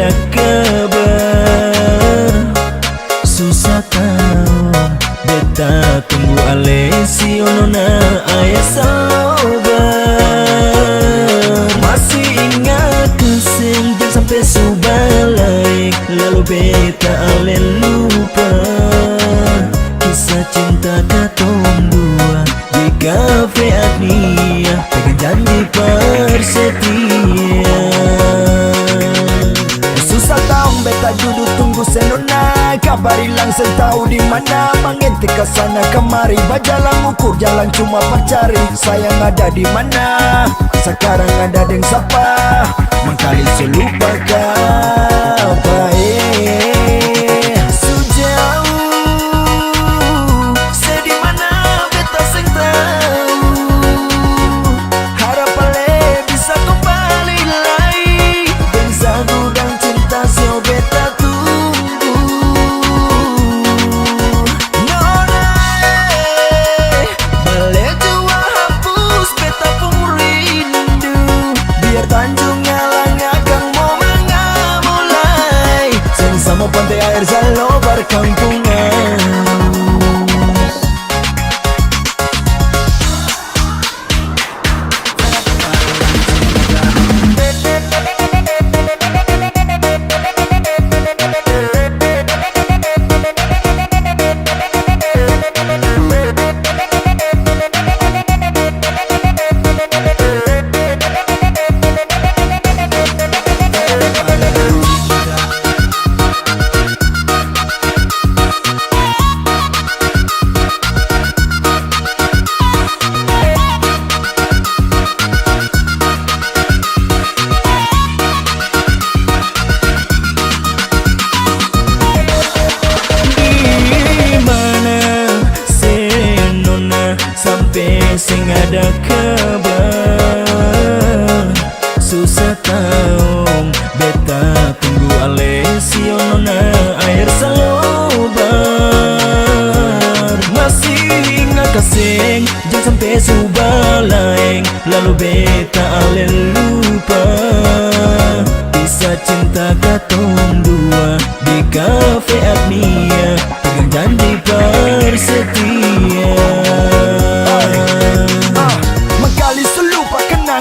ada kabar. Susah tahu beta tunggu alesi onona ayah sabar. Masih ingat keseng jam sampai subalaik, lalu beta alen lupa kisah cinta katong dua di kafe Agnia, pegang janji persetia. Susah tahu beta duduk tunggu senona, kabar hilang setahu di mana. Mengintip ke sana kemari, bajalang ukur jalan cuma percari sayang ada di mana. Sekarang ada deng siapa, mengkali selupa kabar. Sama pantai air Salobar kampungan. Sing ada kabar. Susah tahu beta tunggu alesi onona air Salobar. Masih ingat kasing jam sampai subalaeng, lalu beta alen lupa kisah cinta katong dua di kafe Agnia, pegang janji persetia.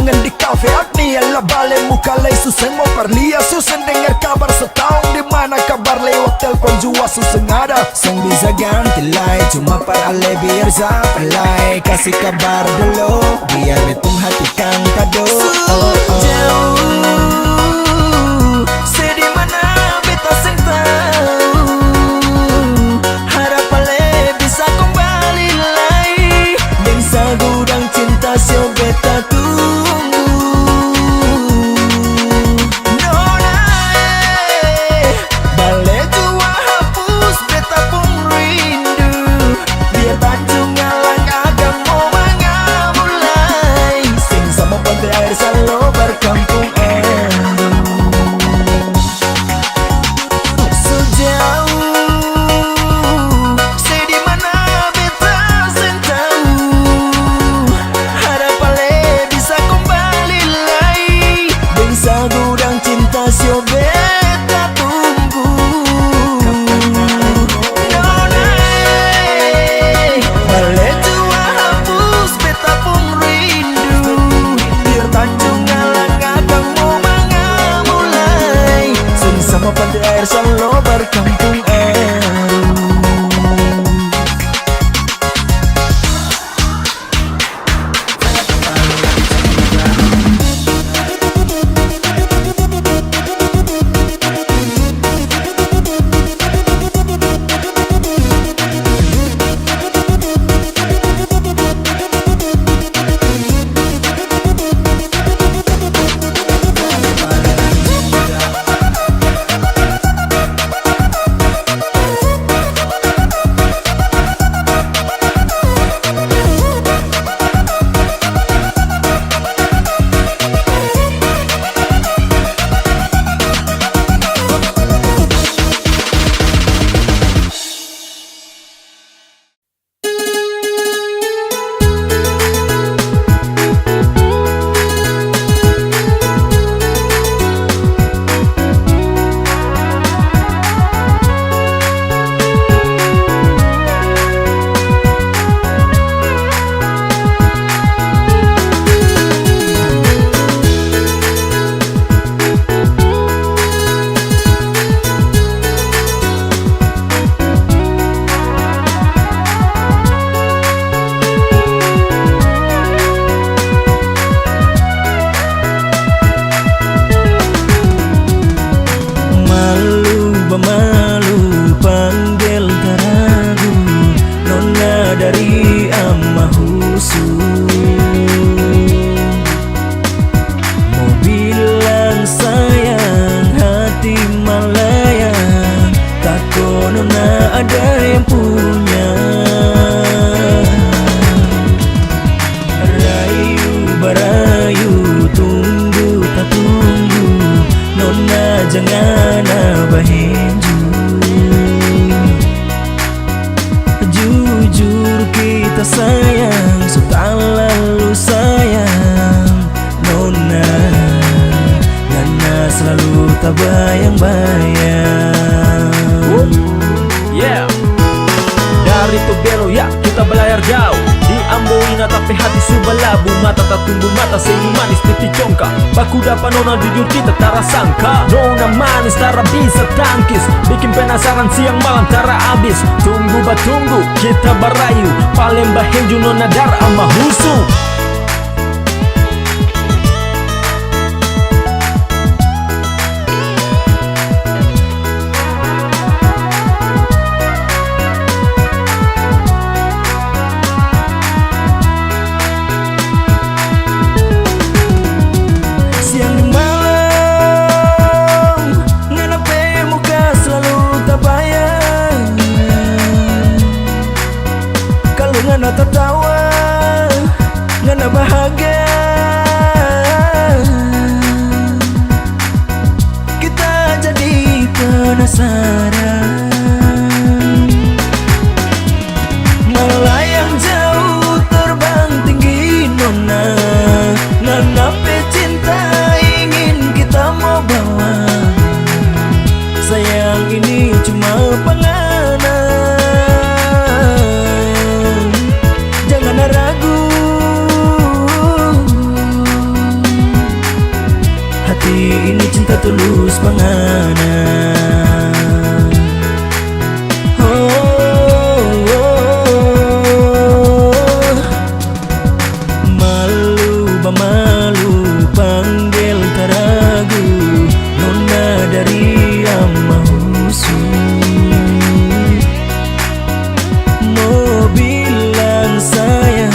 Di kafe Agnia lah balik muka lay suseng mau perlia, suseng dengar kabar setahun di mana kabar lewat telpon jua suseng ada. Seng bisa ganti lay cuma para ale biar sapalay, kasih kabar dulu biar betung hati kang kado. Jauh sedih mana beta seng tahu, harap ale bisa kembali lay dan sagudang cinta sio beta tuh. Salobar kampung Endo. Sejauh sedih mana beta sentau, harap ale bisa kembali lagi dan sagudang cinta sio beta tunggu. Nonai bale jua hapus beta pun rindu, biar Tanjung Alang Agam mau mengamulai sama pantai air Salobar kampung Endo. tak sayang, so tak lalu sayang Nona, Nana selalu tak bayang-bayang. Yeah. Dari Tobelo ya kita belayar jauh di Amboina, tapi hati sudah labu, mata tak tumbuh mata senyum manis titik congkak. Baku dapat nona jujur kita tak sangka, nona manis tak bisa tangkis, bikin penasaran siang malam tak habis. Tunggu batunggu kita berayu, paling bahenju nona dar ama husu. Ngana tertawa, ngana bahagia, kita jadi penasaran. Melayang jauh terbang tinggi nona, ngana pecinta ingin kita mau bawa. Sayang ini cuma pengangan, ini cinta tulus mengana. Malu bamalu panggil taragu, nona dari amahusu. Mau bilang sayang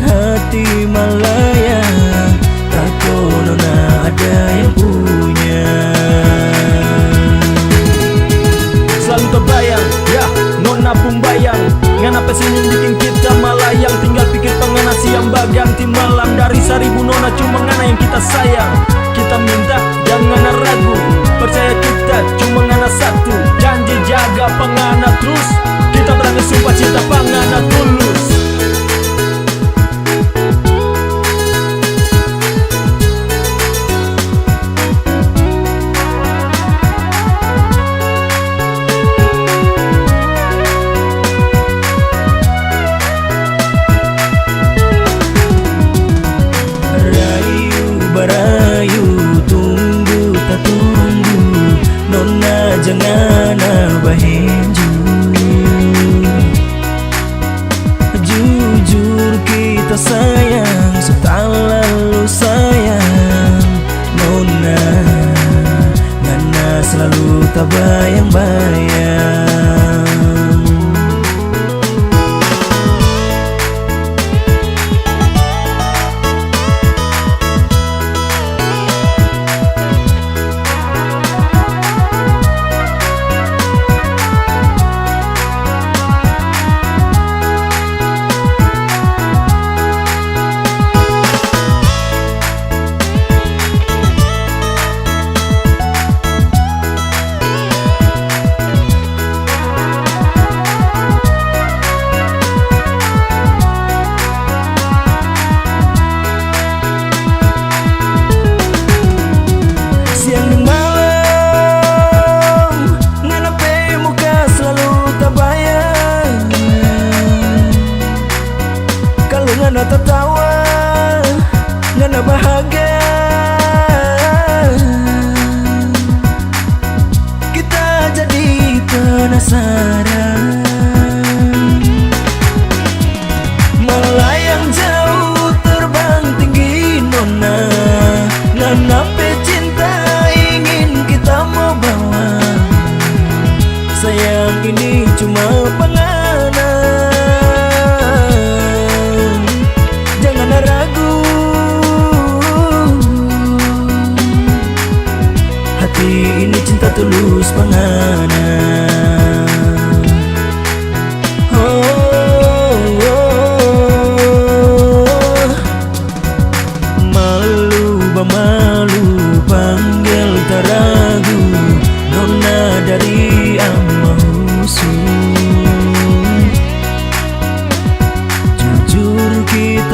hati melayang, takut nona ada yang punya. Selalu terbayang, ya nona pun bayang, ngana pesenyum bikin kita melayang. Tinggal pikir pengana siang baganti malam, dari 1000 nona cuma ngana yang kita sayang. Kita minta jangan ragu, percaya kita cuma ngana satu, janji jaga pengana terus. Kita berani sumpah cinta pengana tulus. Barayu tunggu tak tunggu, nona jangan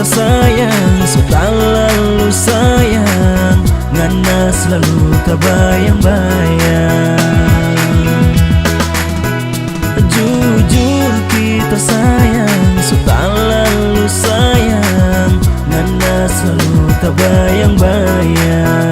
kita sayang, so tak lalu sayang, ngana selalu terbayang-bayang. Jujur kita sayang, so tak lalu sayang, ngana selalu terbayang-bayang.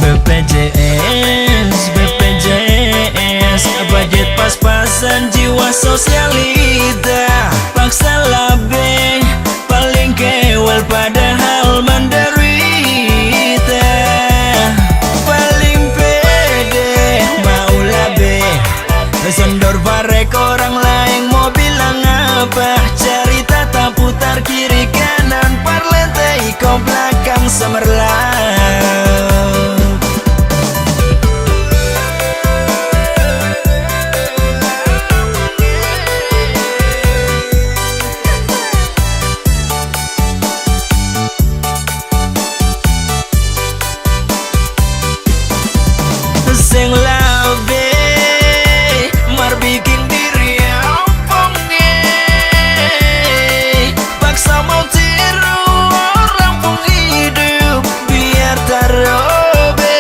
BPJS, budget pas-pasan, jiwa sosialita, paksa labe, paling kewel padahal menderita. Paling pede, mau labe, sendor barek orang lain mau bilang apa. Cerita tak putar kiri kanan, parlente iko belakang semerlap. Sing labe, mar bikin diri ompongnya, paksa mau tiru orang pun hidup biar tarobe.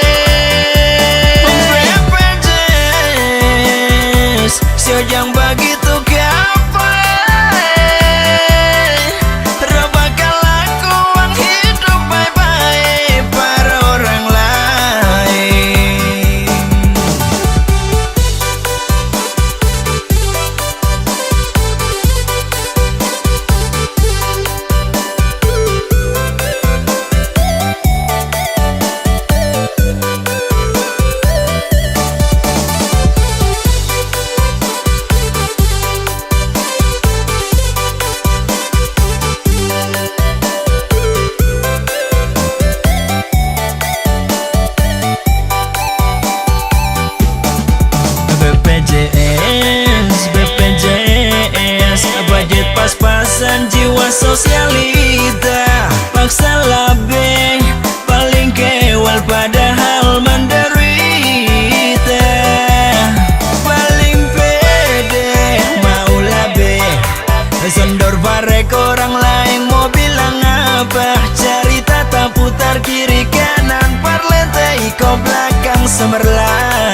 BPJS, sio yang begitu gapai, roba kelakuan hidup bye-bye para orang lain. BPJS, budget pas-pasan, jiwa sosialita, paksa labe, paling kewal padahal menderita. Paling pede, mau labe, sendor barek orang lain mau bilang apa. Cerita tak putar kiri kanan, parlente iko belakang semerlap.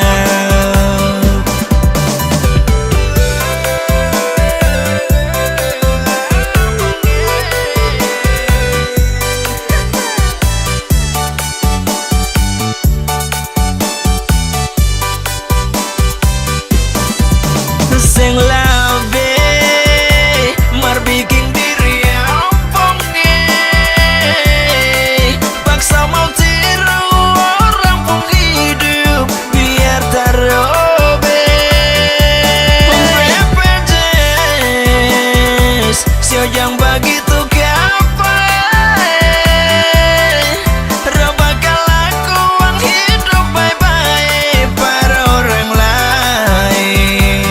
Sing labe, mar bikin diri ompongnya, paksa mau tiru orang pun hidup biar tarobe. BPJS, sio yang begitu gapai, roba kelakuan hidup bye-bye para orang lain.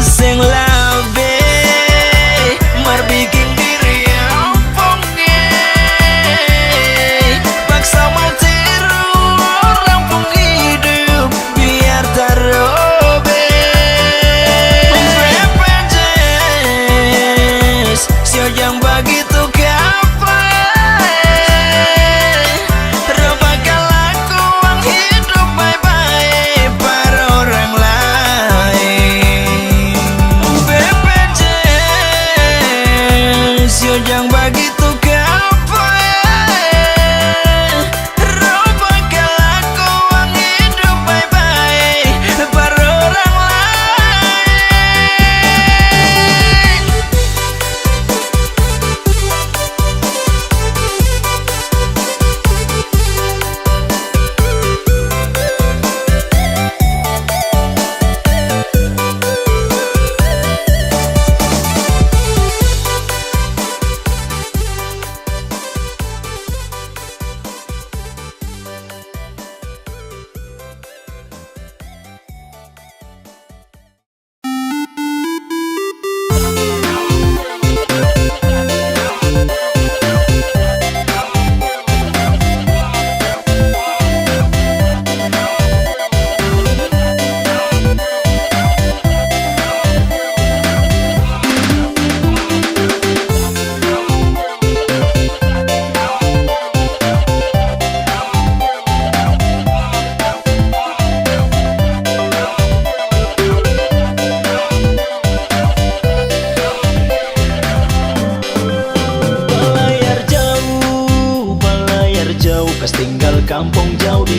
Sing labe, mar bikin diri ompongnya, paksa mau tiru orang pun hidup biar tarobe. BPJS, sio yang begitu gapai, roba kelakuan hidup bye-bye para orang lain. BPJS, sio yang begitu gapai, roba kelakuan hidup bye-bye para orang lain.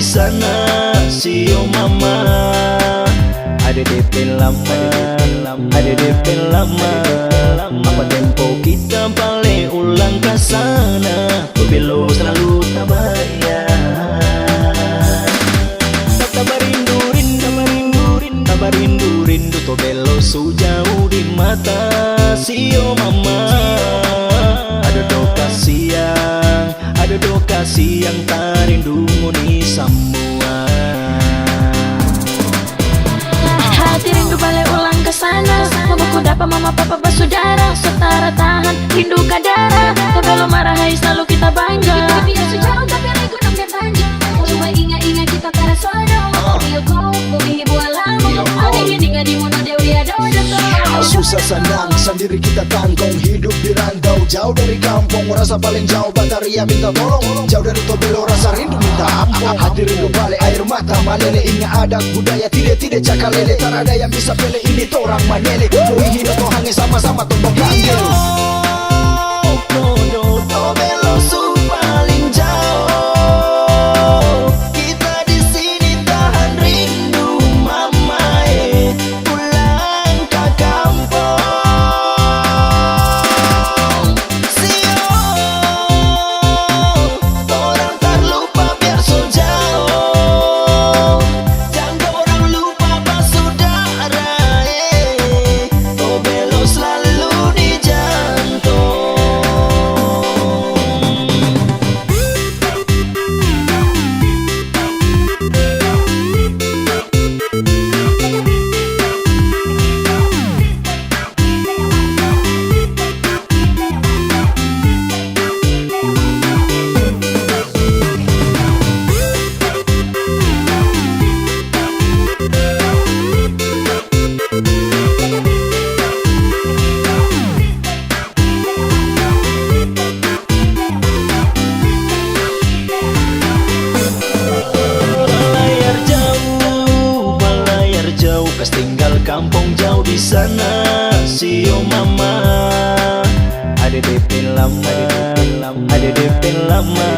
sana, sio mama. Ada DP lama, ada DP lama. Apa tempo kita balik ulang ke sana, tu belo selalu tak bayar. Tambah rindu tu belo sejauh di mata, sio mama. Ada do kasih yang tak rindu ni semua. Hati rindu balik ulang ke sana, mamaku dapat mama papa bersaudara, setara tahan rindu kadara. Kalau marah hai selalu kita bangga. Kita biasa jauh tapi aku nak bertanya. Cuma ingat-ingat kita para sono. Iyo ko, bumi ibu alamu. Ada gini nggak di mana dewi ada Susah senang sendiri kita tanggung, hidup di rantau jauh dari kampung. Rasa paling jauh bataria minta tolong, jauh dari Tobelo rasa rindu minta ampun. Hati rindu balik air mata malele, ingat adat budaya tidak cakalele. Tak ada yang bisa pilih ini torang manele. Lui hina to hangi sama-sama tumbang kanggil. Tobelo su paling jauh. Kita di sini tahan rindu mama pulang ke kampung. Sio, orang terlupa biar so jauh. Jangan orang lupa bersaudara. Tobelo selalu di jantung. Balayar jauh, kas tinggal kampung jauh di sana, sio mama. Ada DP lama, ada DP lama.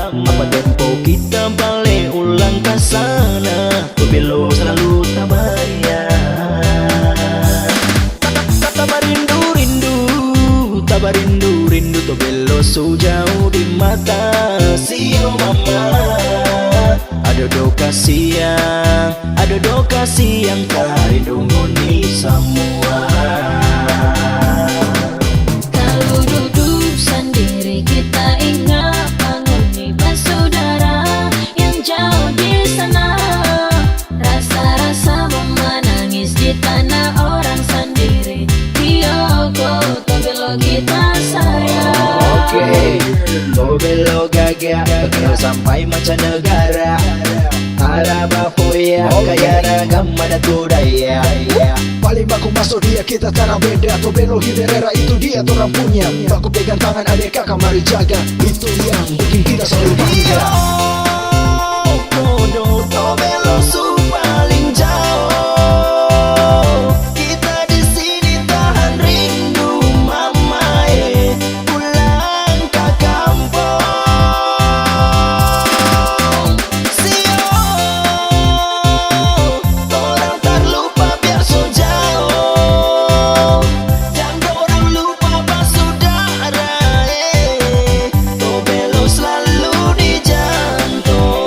Apa tempo kita balik ulang ke sana, tu belo selalu tak bayar. Tambah rindu tu belo sejauh di mata, sio mama. Ada do kasih yang tak rindu ni semua. Kalau duduk sendiri kita ingat bangun bersaudara yang jauh di sana. Rasa-rasa menangis di tanah orang sendiri. Iyo Tobelo kita sayang. Oke, Tobelo gagak kenal sampai mancanegara. Araba foya, kaya ragam mana budaya. Paling baku masuk dia kita tanah beda. Tobelo Hiberera itu dia torang punya. Baku pegang tangan adik kakak mari jaga. Itu yang bikin kita selalu bangga. Tobelo su paling jauh. Kita di sini tahan rindu mama pulang ke kampung. Sio, orang terlupa biar so jauh. Jangan orang lupa bersaudara. Tobelo selalu di jantung.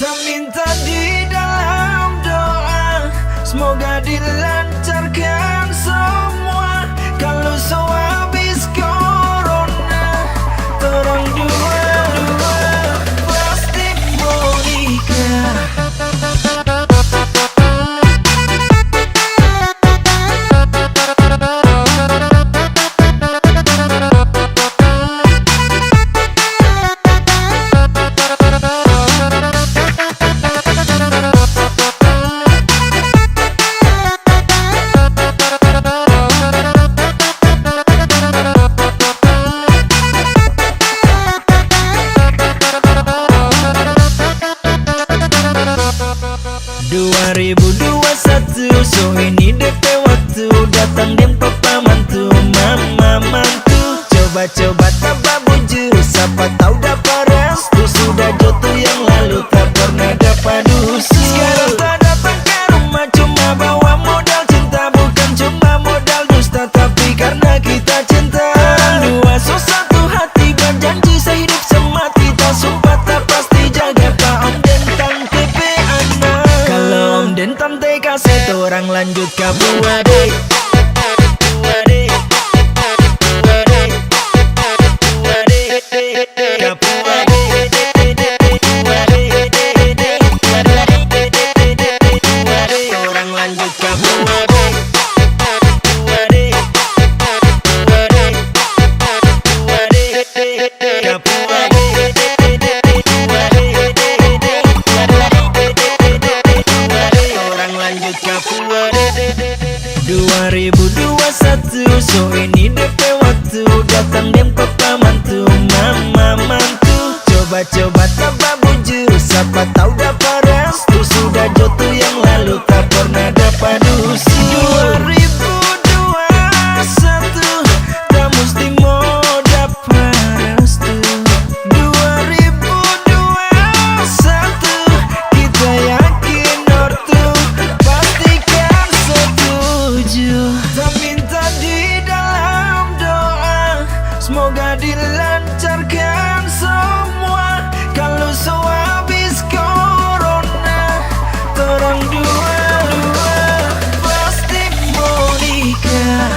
Tak minta di dalam doa, semoga dilancarkan semua. Kalau so habis corona, torang dua-dua pasti menikah. So ini DP waktu datang dan papa mantu, mama mantu. Coba-coba tabak bujur, siapa tahu dapat restu. Sudah jatuh yang lalu tak pernah dapat dusu. Sekarang tak datang ke rumah cuma bawa modal cinta. Bukan cuma modal dusta tapi karena kita cinta. Dua so satu hati berjanji sehidup semati. Tak sumpah tak pasti jaga Pak Om Den Tante Pe anak. Kalau Om Den Tante kasih orang lanjut ke buade. Orang lanjut ke buade. Orang lanjut ke buade. 2021, so ini DP waktu datang dan papa mantu, mama mantu. Coba-coba tabak bujur, siapa tahu dapat restu. Sudah jatuh yang lalu tak pernah dapat dusu. 2021, tak mesti mau dapat restu. 2021, kita yakin ortu pastikan setuju. Tak minta di dalam doa, semoga dilancarkan semua. Kalau so habis corona, torang dua-dua pasti menikah.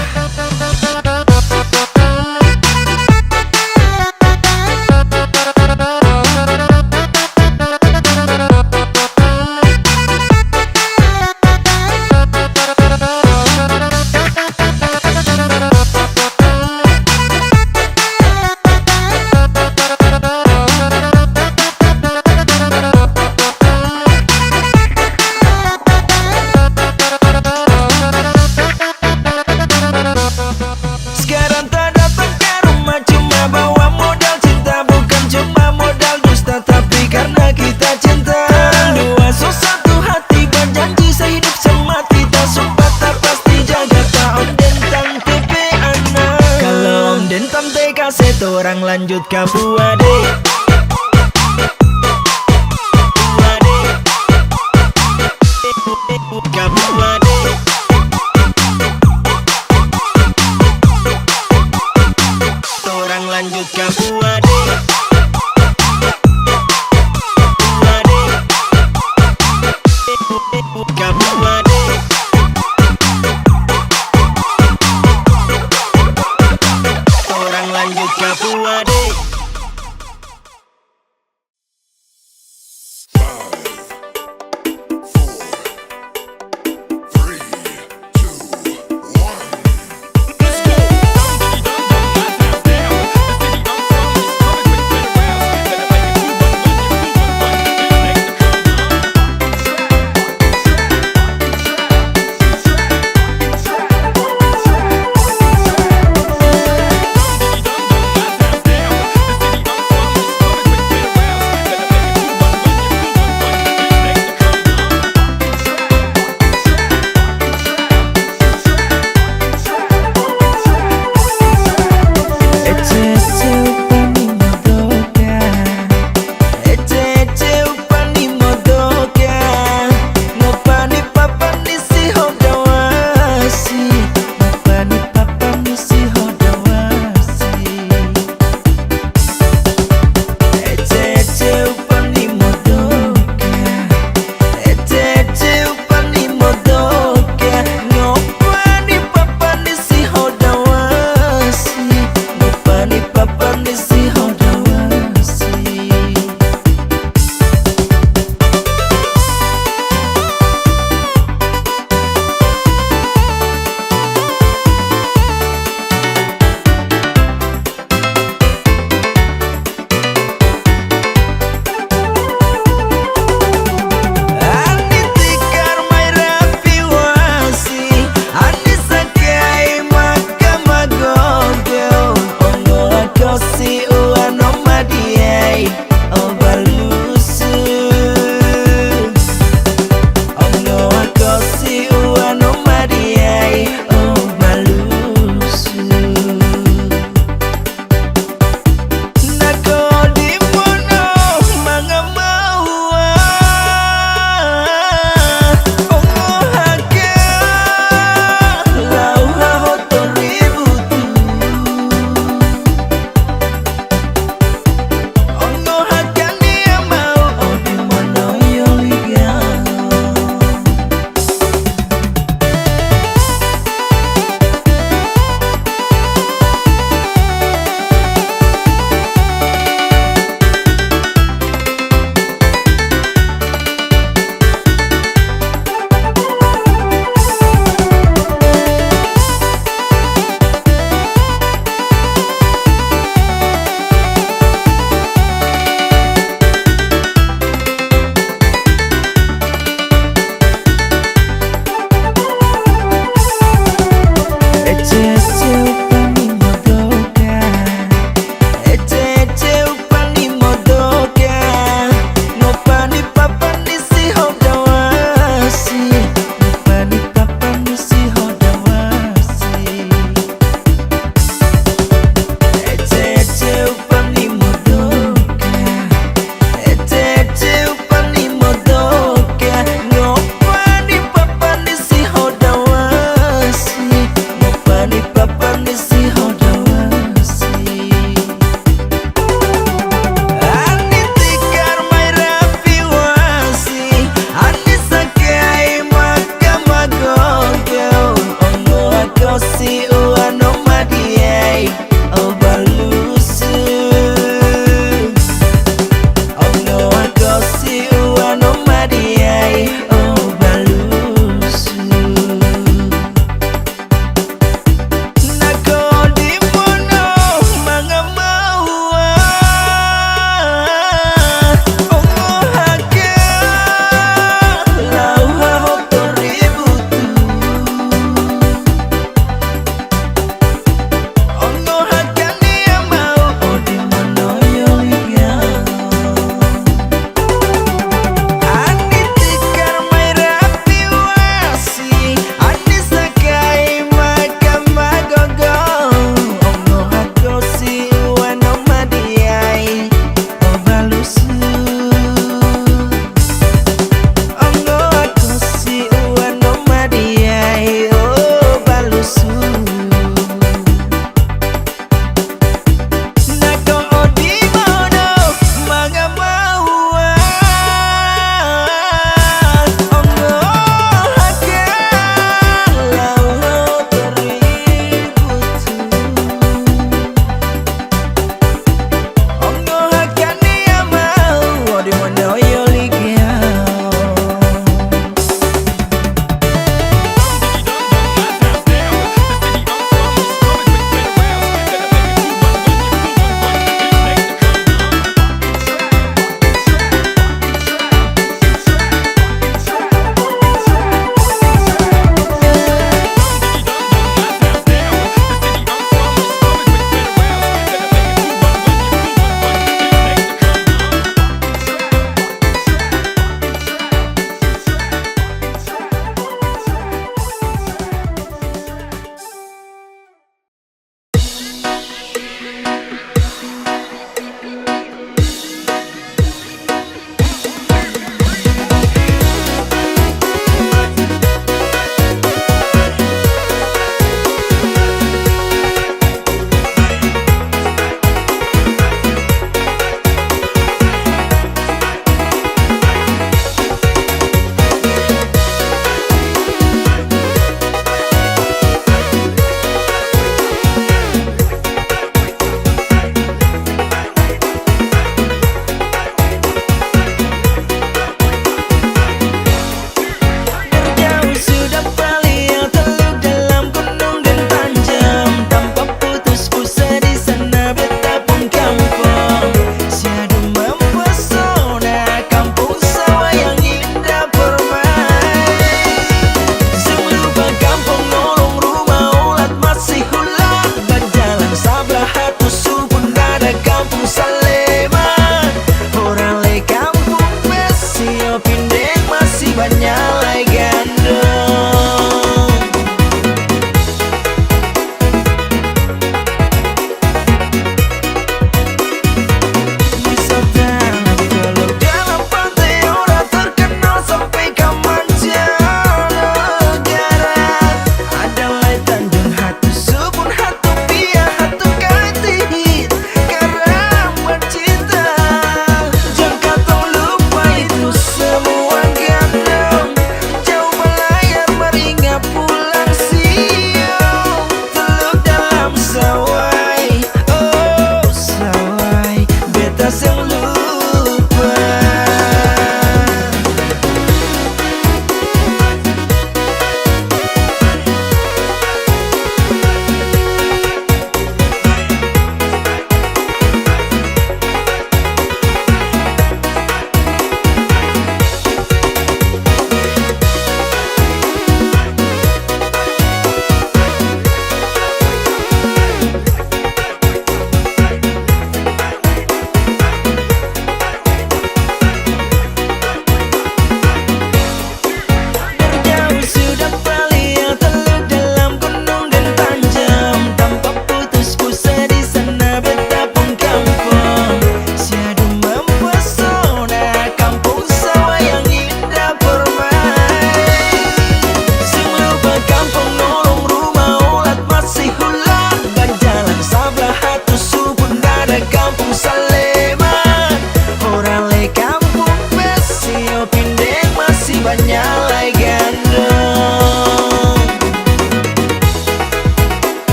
Sekarang tak datang ke rumah cuma bawa modal cinta. Bukan cuma modal dusta tapi karena kita cinta. Dua so satu hati berjanji sehidup semati. Tak sumpah tak pasti jaga Pak Om Den Tante Pe anak. Kalau Om Den Tante kasih orang lanjut ke buade. Ke buade. Orang lanjut ke buade. Ke buade. Orang lanjut ke buade.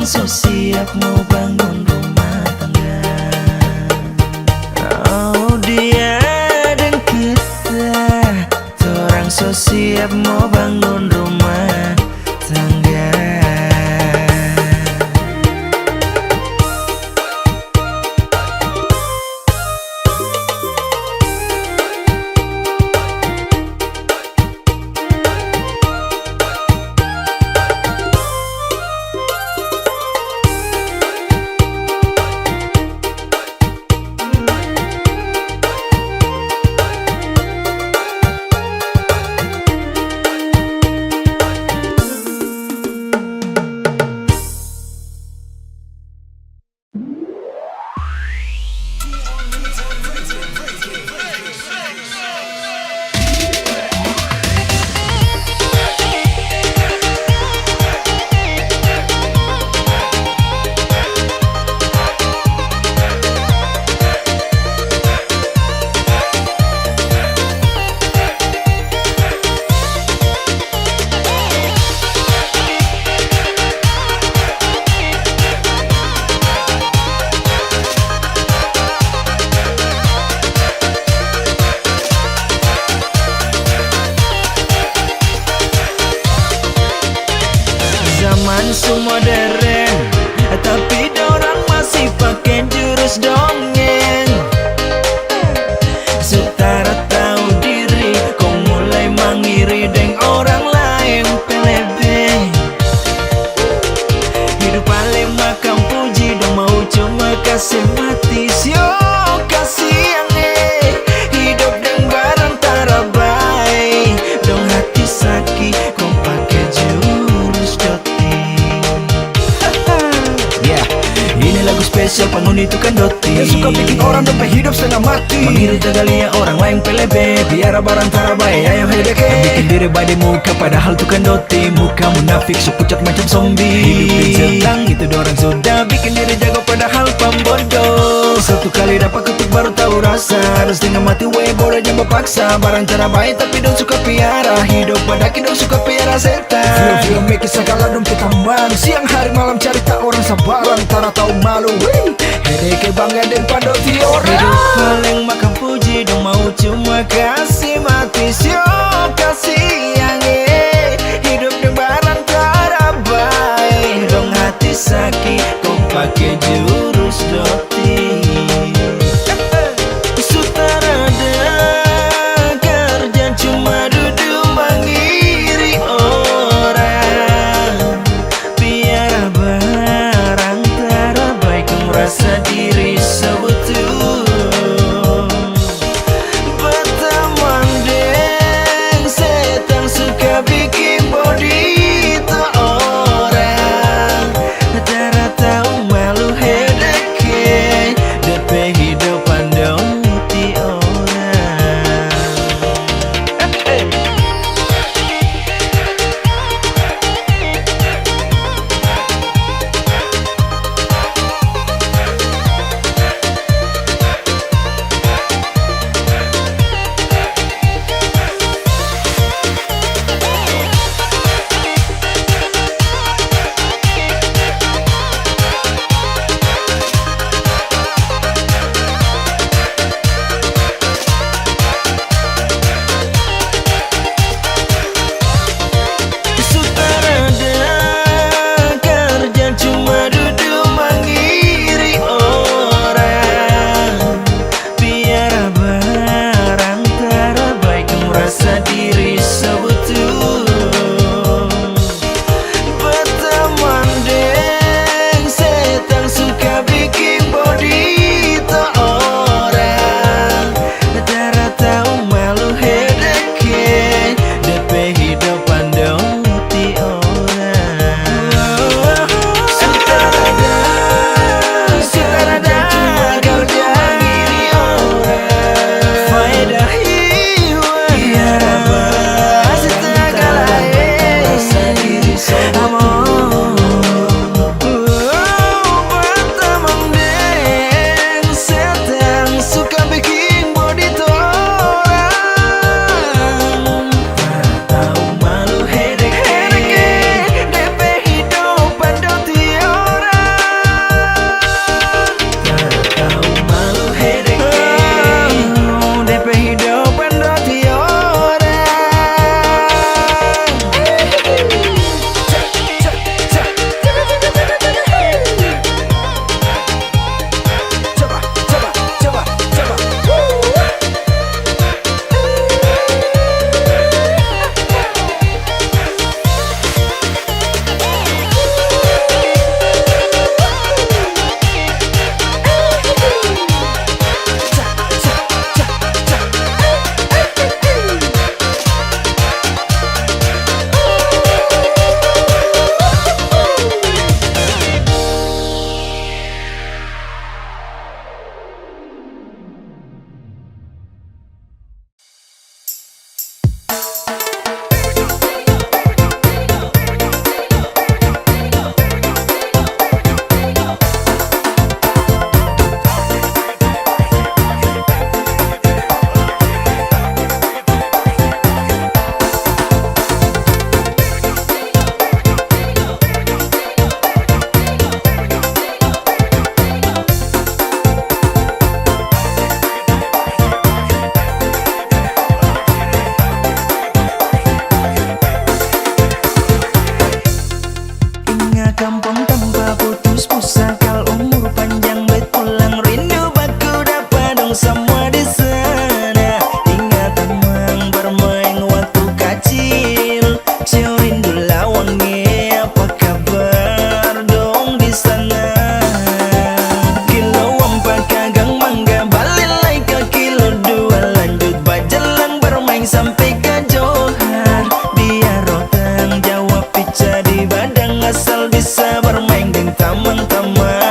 Torang so siap mau bangun rumah tangga. Oh dia dan kita, torang so siap mau bangun rumah tangga. Zaman su modern, tapi dorang masih pakai jurus dongeng. Setara tahu diri, kau mulai mengiri deng orang lain pelebe. Hidup paling makan puji, dong mau cuma kasih mati. Sio kasihan hidup deng barang tarabai, dong hati sakit, kau pakai jurus doti. Ini lagu spesial penghuni itu kan doti, Yang suka bikin orang dompet hidup setengah mati, mengirit tegalia orang lain pelebe. Biara barang tarabai, ayo hedeke. Bikin diri badai muka padahal tuh kan doti. Muka munafik, so pucat macam zombie. Hidup tentang itu dorang sudah bikin diri jago padahal pembodoh. Satu kali dapat ketuk baru tahu rasa, harus setengah mati we boleh jangan paksa. Barang tarabai tapi dong suka piara, hidup padaki dong suka piara setan. film make segala dompet tambang, siang hari malam cerita orang sabaran, tara tahu malu. Hedeke bangga dan pandoti orang. Hidup paling makan puji, dong mau cuma kasih mati. Sio kasih yang hidup di barang tarabai, dong hati sakit, kau pakai jurus doti. Sutradara kerja cuma duduk mengiri orang. Biar barang tarabai, kau merasa diri sebutuh. Berteman deng setan sakal umur panjang bet pulang rindu baku dapat dong semua di sana. Ingat teman bermain waktu kecil, cium rindu lawangi apa kabar dong di sana. Kilo empat kagang mangga balik lagi ke kilo dua, lanjut bajalan bermain sampai ke Johar. Dia rotang jawab pica di badang asal bisa bermain dengan teman-teman.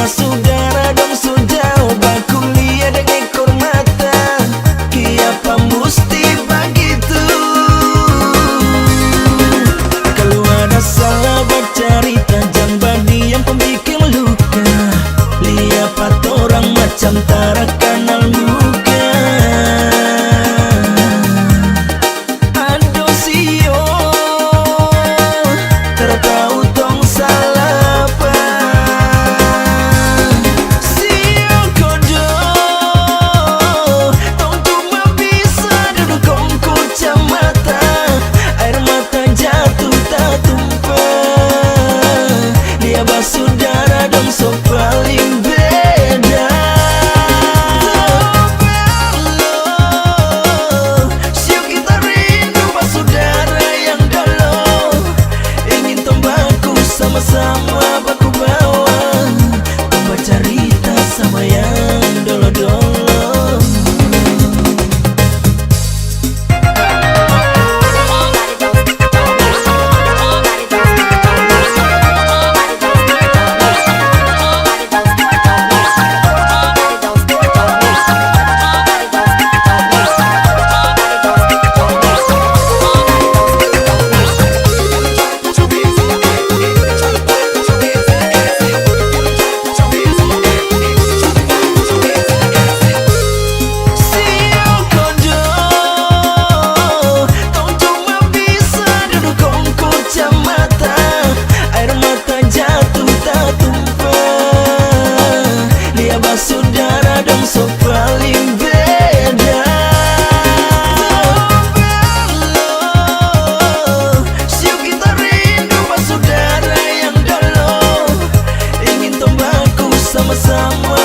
basudara dong sujauh bakuliah dan ekor mata. Kiapa musti begitu? Kalau ada salah bercerita jangan badi yang pembikin luka. Lihat orang macam tara kenal muka. Aduh sio tertahu tong salah apa. Sio kodo tong cuma bisa duduk kongku mata. Air mata jatuh tak tumpah. Dia basudara dong so paling beda. Sio kita rindu basudara yang dulu. Ingin tombaku sama-sama baku bawa. Tomba cerita sama yang dolo-dolo. Sio kodo tong cuma bisa duduk kongku mata. Air mata jatuh tak tumpah. Dia basudara dong so paling beda. Sio kita rindu basudara yang dulu. Ingin tombaku sama-sama